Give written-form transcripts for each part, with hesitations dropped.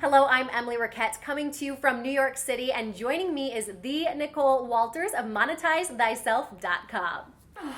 Hello, I'm Emily Richett, coming to you from New York City, and joining me is the Nicole Walters of monetizethyself.com.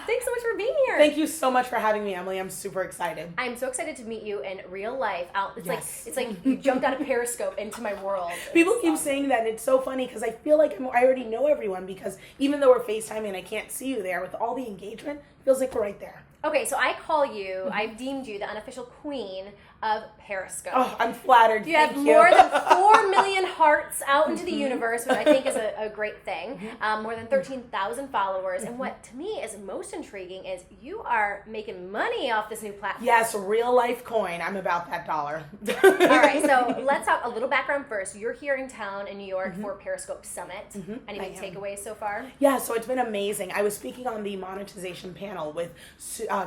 Thanks so much for being here. Thank you so much for having me, Emily. I'm super excited. I'm so excited to meet you in real life. Yes. It's like you jumped out of Periscope into my world. People keep saying that. It's so funny because I feel like I already know everyone, because even though we're FaceTiming and I can't see you there, with all the engagement, it feels like we're right there. Okay, so I call you, I've deemed you the unofficial queen of Periscope. Oh, I'm flattered. You have more than 4 million hearts out into the universe, which I think is a great thing. More than 13,000 followers. And what to me is most intriguing is you are making money off this new platform. Yes, real life coin. I'm about that dollar. All right, so let's talk a little background first. You're here in town in New York for Periscope Summit. Any big takeaways so far? Yeah, so it's been amazing. I was speaking on the monetization panel with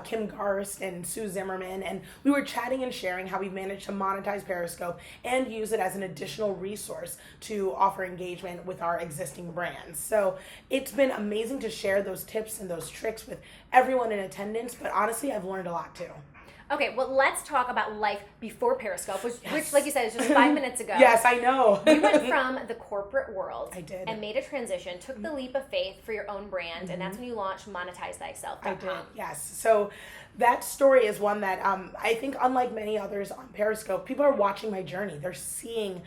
Kim Garst and Sue Zimmerman, and we were chatting and sharing how we've managed to monetize Periscope and use it as an additional resource to offer engagement with our existing brands. So it's been amazing to share those tips and those tricks with everyone in attendance, but honestly, I've learned a lot too. Okay, well, let's talk about life before Periscope, which like you said, is just 5 minutes ago. Yes, I know. You went from the corporate world I and made a transition, took the leap of faith for your own brand, and that's when you launched monetizethyself.com. I did, yes. So that story is one that I think, unlike many others on Periscope, people are watching my journey. They're seeing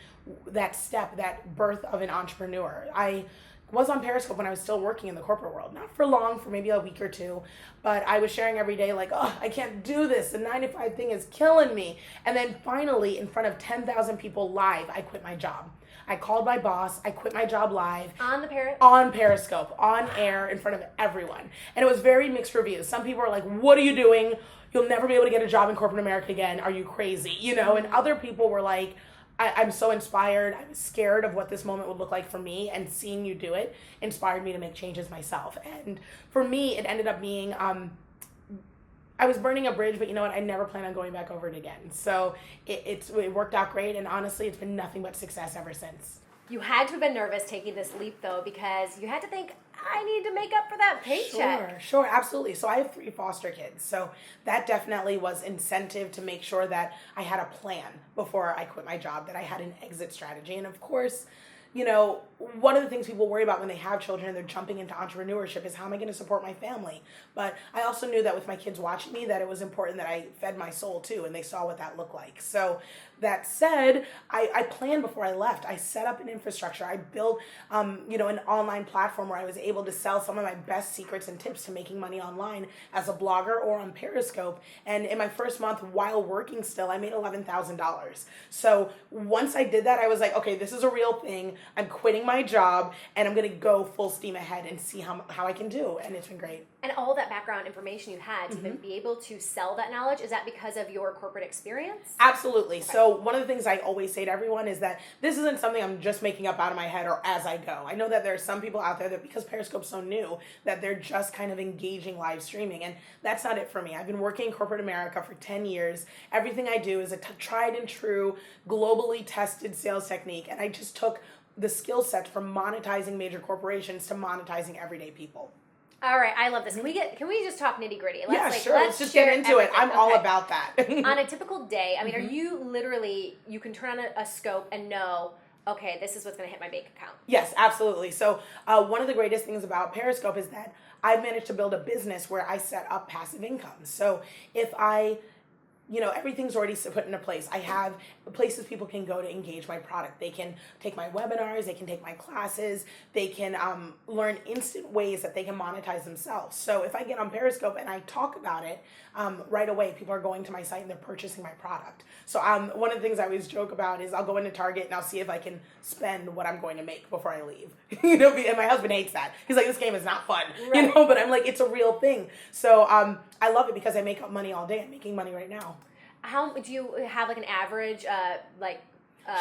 that step, that birth of an entrepreneur. I was on Periscope when I was still working in the corporate world. Not for long, for maybe a week or two, but I was sharing every day like, oh, I can't do this. The 9 to 5 thing is killing me. And then finally, in front of 10,000 people live, I quit my job. I called my boss. I quit my job live. On Periscope, on air, in front of everyone. And it was very mixed reviews. Some people were like, what are you doing? You'll never be able to get a job in corporate America again. Are you crazy? You know, and other people were like, I'm so inspired. I was scared of what this moment would look like for me, and seeing you do it inspired me to make changes myself. And for me, it ended up being, I was burning a bridge, but you know what? I never plan on going back over it again. So it worked out great, and honestly, it's been nothing but success ever since. You had to have been nervous taking this leap, though, because you had to think, I need to make up for that paycheck. Sure, absolutely. So I have 3 foster kids. So that definitely was incentive to make sure that I had a plan before I quit my job, that I had an exit strategy. And of course, you know, one of the things people worry about when they have children and they're jumping into entrepreneurship is, how am I going to support my family? But I also knew that with my kids watching me, that it was important that I fed my soul too, and they saw what that looked like. So that said, I planned before I left. I set up an infrastructure. I built, an online platform where I was able to sell some of my best secrets and tips to making money online as a blogger or on Periscope. And in my first month, while working still, I made $11,000. So once I did that, I was like, okay, this is a real thing. I'm quitting my job, and I'm going to go full steam ahead and see how I can do. And it's been great. And all that background information you had to be able to sell that knowledge, is that because of your corporate experience? Absolutely. Okay. So one of the things I always say to everyone is that this isn't something I'm just making up out of my head or as I go. I know that there are some people out there that, because Periscope's so new, that they're just kind of engaging live streaming. And that's not it for me. I've been working in corporate America for 10 years. Everything I do is a tried and true, globally tested sales technique. And I just took the skill set from monetizing major corporations to monetizing everyday people. All right, I love this. Can we just talk nitty gritty? Let's just get into it. I'm all about that. On a typical day, I mean, are you literally, you can turn on a scope and know, okay, this is what's going to hit my bank account? Yes, absolutely. So one of the greatest things about Periscope is that I've managed to build a business where I set up passive income. So if everything's already put into place. I have places people can go to engage my product. They can take my webinars, they can take my classes, they can learn instant ways that they can monetize themselves. So if I get on Periscope and I talk about it, right away people are going to my site and they're purchasing my product. So one of the things I always joke about is I'll go into Target and I'll see if I can spend what I'm going to make before I leave. And my husband hates that. He's like, this game is not fun, right. But I'm like, it's a real thing. So I love it because I make up money all day. I'm making money right now. How do you have like an average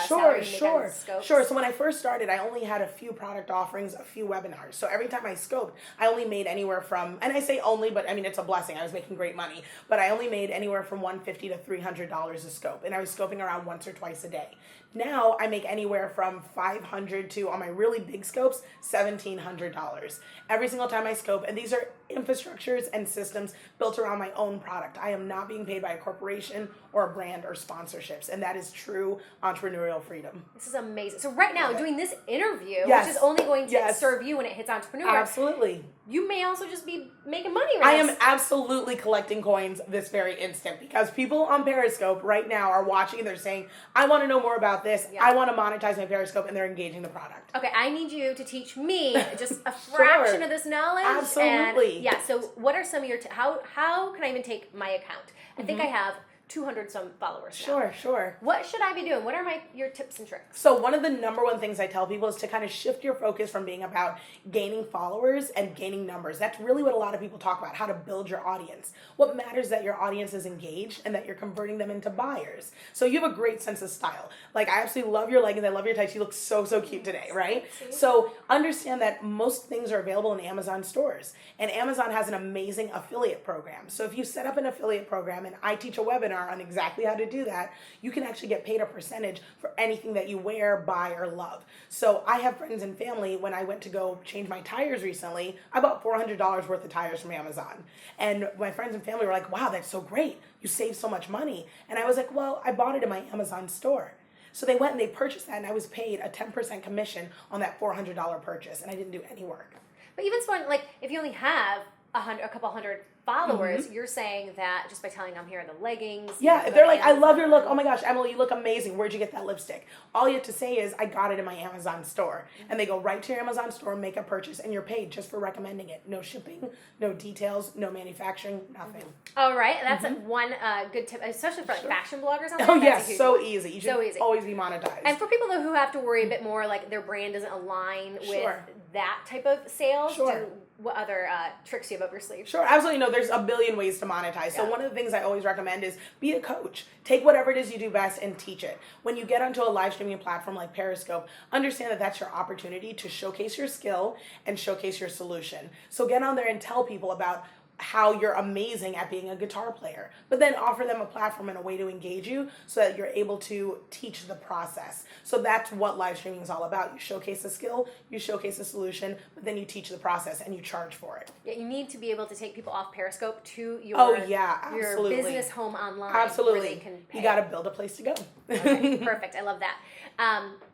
Sure. Scopes? Sure. So when I first started, I only had a few product offerings, a few webinars. So every time I scoped, I only made anywhere from, and I say only, but I mean, it's a blessing. I was making great money, but I only made anywhere from $150 to $300 a scope. And I was scoping around once or twice a day. Now I make anywhere from $500 to, on my really big scopes, $1,700 every single time I scope. And these are infrastructures and systems built around my own product. I am not being paid by a corporation or a brand or sponsorships, and that is true entrepreneurial freedom. This is amazing. So right now, doing this interview, Yes. which is only going to Yes. serve you when it hits entrepreneur, Absolutely. you may also just be making money I right am now. absolutely collecting coins this very instant because people on Periscope right now are watching and they're saying, I want to know more about this. Yeah. I want to monetize my Periscope, and they're engaging the product. Okay, I need you to teach me just a fraction of this knowledge. Absolutely. And yeah, so what are some of your, how can I even take my account? I think I have 200 some followers now. Sure. What should I be doing? What are your tips and tricks? So one of the number one things I tell people is to kind of shift your focus from being about gaining followers and gaining numbers. That's really what a lot of people talk about, how to build your audience. What matters is that your audience is engaged and that you're converting them into buyers. So you have a great sense of style. Like, I absolutely love your leggings. I love your tights. You look so cute today, right? So understand that most things are available in Amazon stores. And Amazon has an amazing affiliate program. So if you set up an affiliate program and I teach a webinar on exactly how to do that, you can actually get paid a percentage for anything that you wear, buy, or love. So I have friends and family, when I went to go change my tires recently, I bought $400 worth of tires from Amazon. And my friends and family were like, wow, that's so great. You save so much money. And I was like, well, I bought it in my Amazon store. So they went and they purchased that, and I was paid a 10% commission on that $400 purchase, and I didn't do any work. But even someone, like, if you only have a couple hundred followers, you're saying that just by telling them, here are the leggings. Yeah, if they're like, I love your look. Oh my gosh, Emily, you look amazing. Where'd you get that lipstick? All you have to say is, I got it in my Amazon store. And they go right to your Amazon store, make a purchase, and you're paid just for recommending it. No shipping, no details, no manufacturing, nothing. All right, that's one good tip, especially for like fashion bloggers out there. Oh that's yes, a huge so one. easy. You should So easy. always be monetized. And for people though who have to worry a bit more, like their brand doesn't align with Sure. that type of sales, Sure. what other tricks do you have up your sleeve? Sure, absolutely. No, there's a billion ways to monetize. So one of the things I always recommend is be a coach. Take whatever it is you do best and teach it. When you get onto a live streaming platform like Periscope, understand that that's your opportunity to showcase your skill and showcase your solution. So get on there and tell people about how you're amazing at being a guitar player, but then offer them a platform and a way to engage you so that you're able to teach the process. So that's what live streaming is all about. You showcase a skill, you showcase a solution, but then you teach the process and you charge for it. Yeah, you need to be able to take people off Periscope to your, absolutely. your business home online. Absolutely. Where they can pay. You got to build a place to go. Okay, perfect. I love that.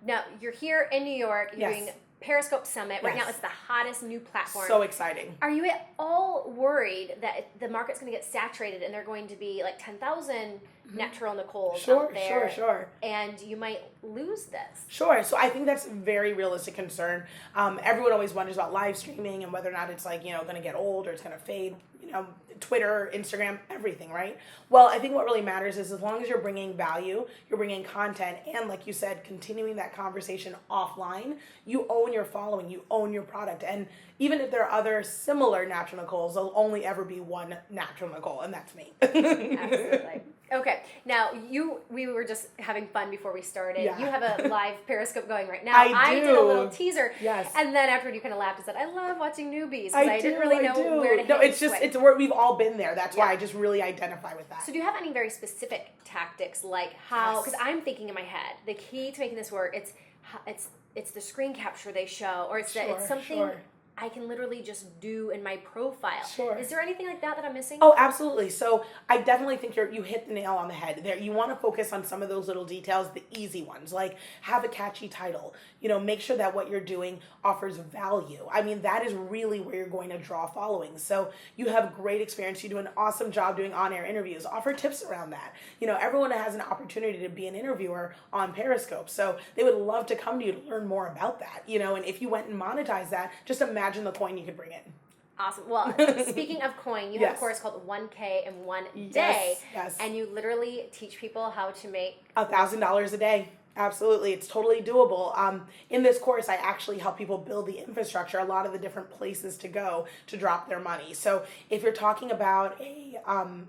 Now, you're here in New York. You're doing Periscope Summit. Right now, it's the hottest new platform. So exciting. Are you at all worried that the market's going to get saturated and there are going to be like 10,000 natural Nicoles out there? Sure. And you might lose this. Sure. So I think that's a very realistic concern. Everyone always wonders about live streaming and whether or not it's like, going to get old or it's going to fade. Twitter, Instagram, everything, right? Well, I think what really matters is as long as you're bringing value, you're bringing content, and like you said, continuing that conversation offline, you own your following, you own your product. And even if there are other similar natural Nicoles, there'll only ever be one natural Nicole, and that's me. Absolutely. Okay. Now, we were just having fun before we started. Yeah. You have a live Periscope going right now. I do. did a little teaser. Yes. And then after you kind of laughed and said, I love watching newbies. Because I didn't really know where to hit. No, it's and just, switch. it's where we've all been there. That's why I just really identify with that. So do you have any very specific tactics, like how, because I'm thinking in my head, the key to making this work, it's the screen capture they show, or it's something I can literally just do in my profile. Sure. Is there anything like that I'm missing? Oh, absolutely. So I definitely think you hit the nail on the head there. You want to focus on some of those little details, the easy ones, like have a catchy title. Make sure that what you're doing offers value. I mean, that is really where you're going to draw following. So you have great experience. You do an awesome job doing on-air interviews. Offer tips around that. Everyone has an opportunity to be an interviewer on Periscope. So they would love to come to you to learn more about that. And if you went and monetize that, just imagine the coin you could bring in. Awesome. Well, speaking of coin, you have a course called 1K in 1 day. Yes. And you literally teach people how to make $1,000 a day. Absolutely. It's totally doable. In this course, I actually help people build the infrastructure, a lot of the different places to go to drop their money. So if you're talking about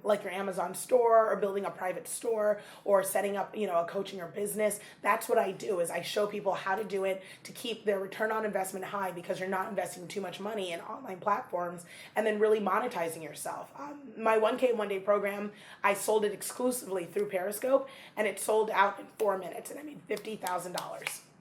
like your Amazon store or building a private store or setting up, a coaching or business, that's what I do is I show people how to do it to keep their return on investment high because you're not investing too much money in online platforms and then really monetizing yourself. My 1K 1 day program, I sold it exclusively through Periscope and it sold out in 4 minutes. And I made $50,000.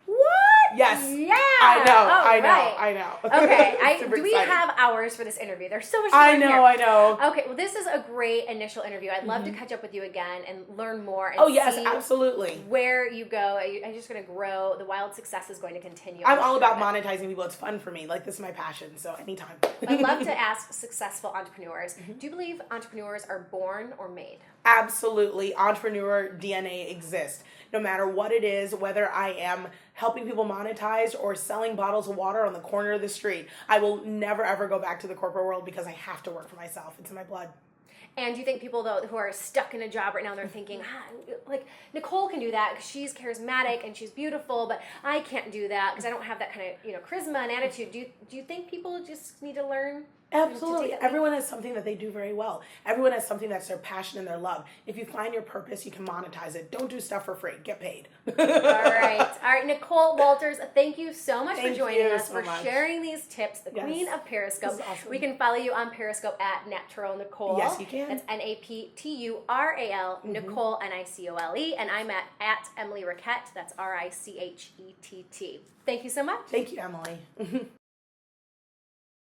What? Yes. Yeah. I know. Okay. Super Do we exciting. have hours for this interview? There's so much to learn here. I know. Okay, well, this is a great initial interview. I'd love to catch up with you again and learn more and Oh, yes, see absolutely. where you go. Are you just going to grow? The wild success is going to continue. I'm all about monetizing people. It's fun for me. Like, this is my passion, so anytime. I'd love to ask successful entrepreneurs, do you believe entrepreneurs are born or made? Absolutely. Entrepreneur DNA exists. No matter what it is, whether I am helping people monetize or selling bottles of water on the corner of the street, I will never ever go back to the corporate world because I have to work for myself. It's in my blood. And do you think people, though, who are stuck in a job right now, they're thinking, like, Nicole can do that because she's charismatic and she's beautiful, but I can't do that because I don't have that kind of, charisma and attitude. Do you think people just need to learn? Absolutely. Everyone has something that they do very well. Everyone has something that's their passion and their love. If you find your purpose, you can monetize it. Don't do stuff for free. Get paid. All right. Nicole Walters, thank you so much for joining us, for sharing these tips, the queen of Periscope. This is awesome. We can follow you on Periscope at Natural Nicole. Yes, you can. That's NAPTURAL, Nicole, NICOLE. And I'm at Emily Richett. That's RICHETT. Thank you so much. Thank you, Emily.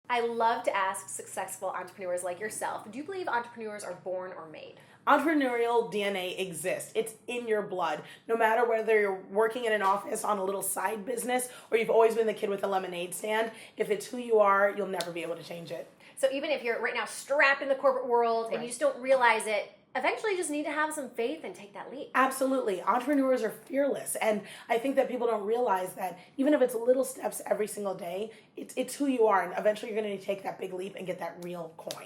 I love to ask successful entrepreneurs like yourself, do you believe entrepreneurs are born or made? Entrepreneurial DNA exists. It's in your blood. No matter whether you're working in an office on a little side business or you've always been the kid with a lemonade stand, if it's who you are, you'll never be able to change it. So even if you're right now strapped in the corporate world and you just don't realize it, eventually you just need to have some faith and take that leap. Absolutely. Entrepreneurs are fearless. And I think that people don't realize that even if it's little steps every single day, it's who you are. And eventually you're going to take that big leap and get that real coin.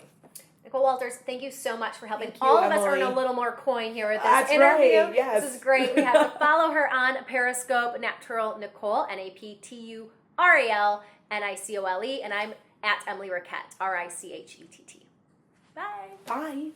Nicole Walters, thank you so much for helping all of us earn a little more coin here with this interview. Right, yes. This is great. We have to follow her on Periscope, Natural Nicole, NAPTURAL NICOLE, and I'm at Emily Richett, RICHETT. Bye. Bye.